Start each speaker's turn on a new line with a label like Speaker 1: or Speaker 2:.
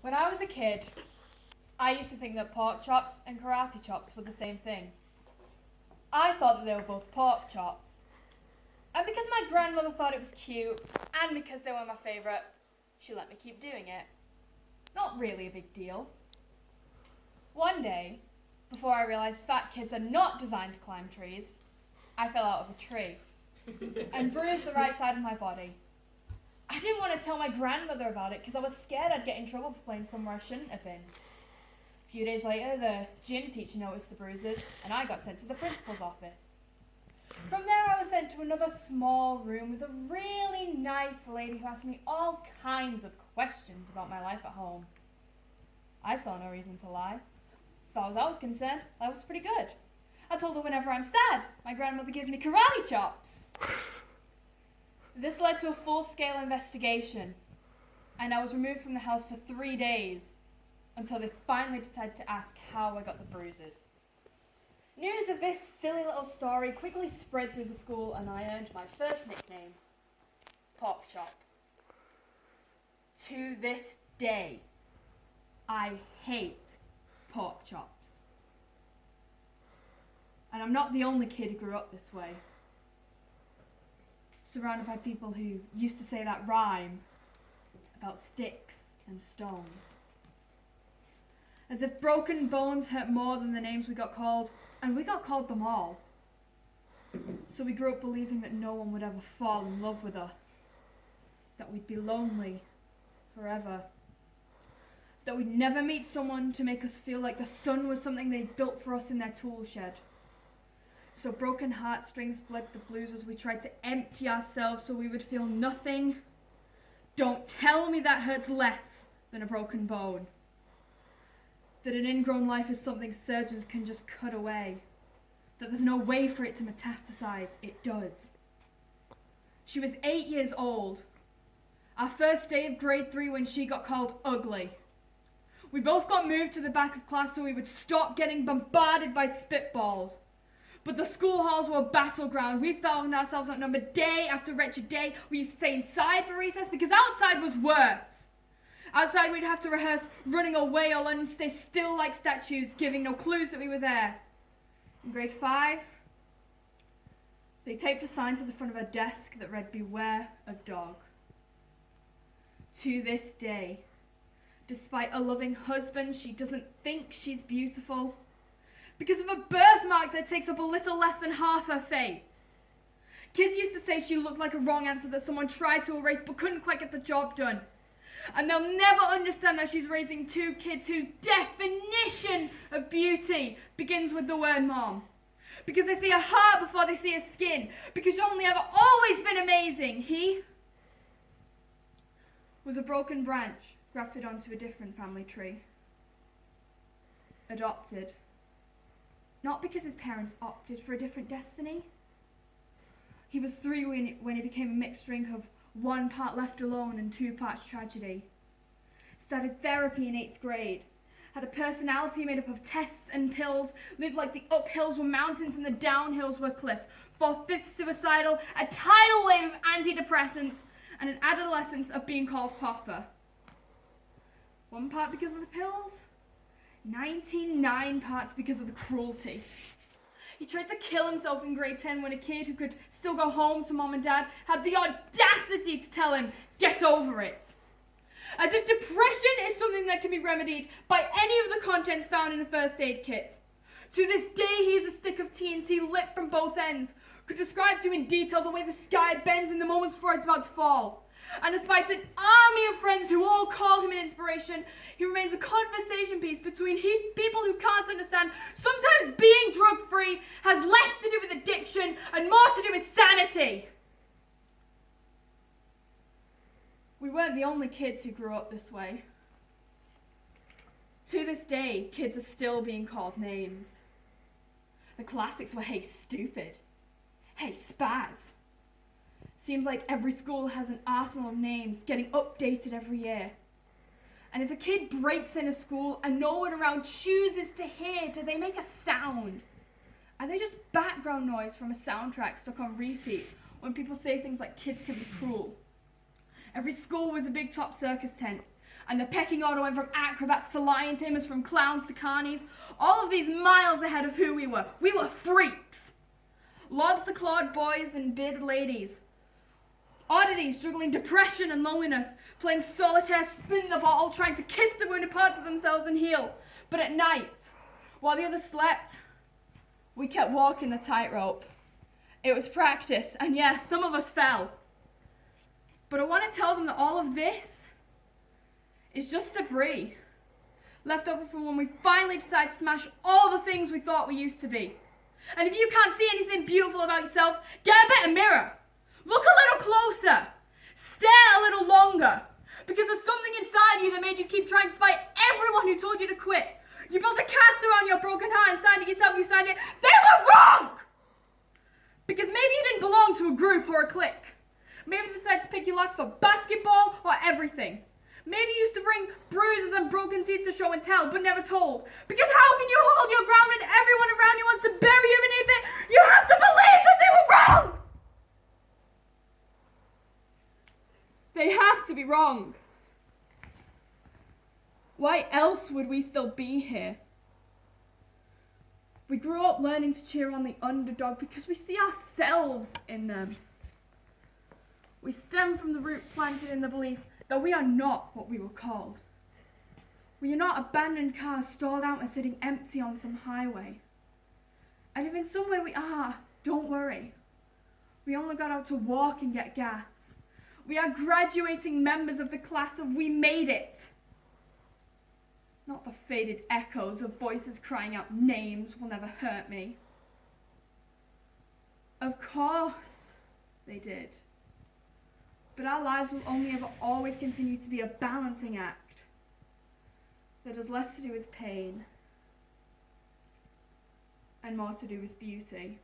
Speaker 1: When I was a kid, I used to think that pork chops and karate chops were the same thing. I thought that they were both pork chops. And because my grandmother thought it was cute, and because they were my favourite, she let me keep doing it. Not really a big deal. One day, before I realised fat kids are not designed to climb trees, I fell out of a tree and bruised the right side of my body. I didn't want to tell my grandmother about it because I was scared I'd get in trouble for playing somewhere I shouldn't have been. A few days later, the gym teacher noticed the bruises and I got sent to the principal's office. From there, I was sent to another small room with a really nice lady who asked me all kinds of questions about my life at home. I saw no reason to lie. As far as I was concerned, life was pretty good. I told her whenever I'm sad, my grandmother gives me karate chops. This led to a full-scale investigation, and I was removed from the house for 3 days until they finally decided to ask how I got the bruises. News of this silly little story quickly spread through the school, and I earned my first nickname, Pork Chop. To this day, I hate pork chops. And I'm not the only kid who grew up this way. Surrounded by people who used to say that rhyme about sticks and stones. As if broken bones hurt more than the names we got called, and we got called them all. So we grew up believing that no one would ever fall in love with us, that we'd be lonely forever, that we'd never meet someone to make us feel like the sun was something they'd built for us in their tool shed. So broken heartstrings bled the blues as we tried to empty ourselves so we would feel nothing. Don't tell me that hurts less than a broken bone. That an ingrown life is something surgeons can just cut away. That there's no way for it to metastasize. It does. She was 8 years old. Our first day of grade 3 when she got called ugly. We both got moved to the back of class so we would stop getting bombarded by spitballs. But the school halls were a battleground. We found ourselves outnumbered day after wretched day. We used to stay inside for recess because outside was worse. Outside we'd have to rehearse running away or learn to stay still like statues, giving no clues that we were there. In grade 5, they taped a sign to the front of her desk that read, "Beware of dog." To this day, despite a loving husband, she doesn't think she's beautiful. Because of a birthmark that takes up a little less than half her face. Kids used to say she looked like a wrong answer that someone tried to erase but couldn't quite get the job done. And they'll never understand that she's raising 2 kids whose definition of beauty begins with the word mom. Because they see her heart before they see her skin. Because she's only ever always been amazing. He was a broken branch grafted onto a different family tree. Adopted. Not because his parents opted for a different destiny. He was 3 when he became a mixed drink of 1 part left alone and 2 parts tragedy. Started therapy in 8th grade. Had a personality made up of tests and pills. Lived like the uphills were mountains and the downhills were cliffs. 4/5 suicidal. A tidal wave of antidepressants. And an adolescence of being called Papa. 1 part because of the pills. 99 parts because of the cruelty. He tried to kill himself in grade 10 when a kid who could still go home to mom and dad had the audacity to tell him, "Get over it." As if depression is something that can be remedied by any of the contents found in a first aid kit. To this day, he is a stick of TNT lit from both ends. Could describe to you in detail the way the sky bends in the moments before it's about to fall. And despite an army of friends who all call him an inspiration, he remains a conversation piece between people who can't understand sometimes being drug-free has less to do with addiction and more to do with sanity. We weren't the only kids who grew up this way. To this day, kids are still being called names. The classics were, "Hey, stupid," "Hey, spaz." Seems like every school has an arsenal of names getting updated every year. And if a kid breaks in a school and no one around chooses to hear, do they make a sound? Are they just background noise from a soundtrack stuck on repeat when people say things like kids can be cruel? Every school was a big top circus tent. And the pecking order went from acrobats to lion tamers, from clowns to carnies. All of these miles ahead of who we were. We were freaks. Lobster-clawed boys and bearded ladies. Oddities juggling depression and loneliness, playing solitaire, spinning the bottle, trying to kiss the wounded parts of themselves and heal. But at night, while the others slept, we kept walking the tightrope. It was practice, and yes, some of us fell. But I want to tell them that all of this is just debris, left over from when we finally decided to smash all the things we thought we used to be. And if you can't see anything beautiful about yourself, get a better mirror. Look a little closer. Stare a little longer. Because there's something inside you that made you keep trying despite everyone who told you to quit. You built a cast around your broken heart and signed it yourself. You signed it. They were wrong! Because maybe you didn't belong to a group or a clique. Maybe they decided to pick you last for basketball or everything. Maybe you used to bring bruises and broken teeth to show and tell, but never told. Because how can you hold your ground when everyone around you wants to bury you beneath it? You have to believe that they were wrong! They have to be wrong. Why else would we still be here? We grew up learning to cheer on the underdog because we see ourselves in them. We stem from the root planted in the belief that we are not what we were called. We are not abandoned cars stalled out and sitting empty on some highway. And if in some way we are, don't worry. We only got out to walk and get gas. We are graduating members of the class of We Made It. Not the faded echoes of voices crying out names will never hurt me. Of course they did. But our lives will only ever always continue to be a balancing act that has less to do with pain and more to do with beauty.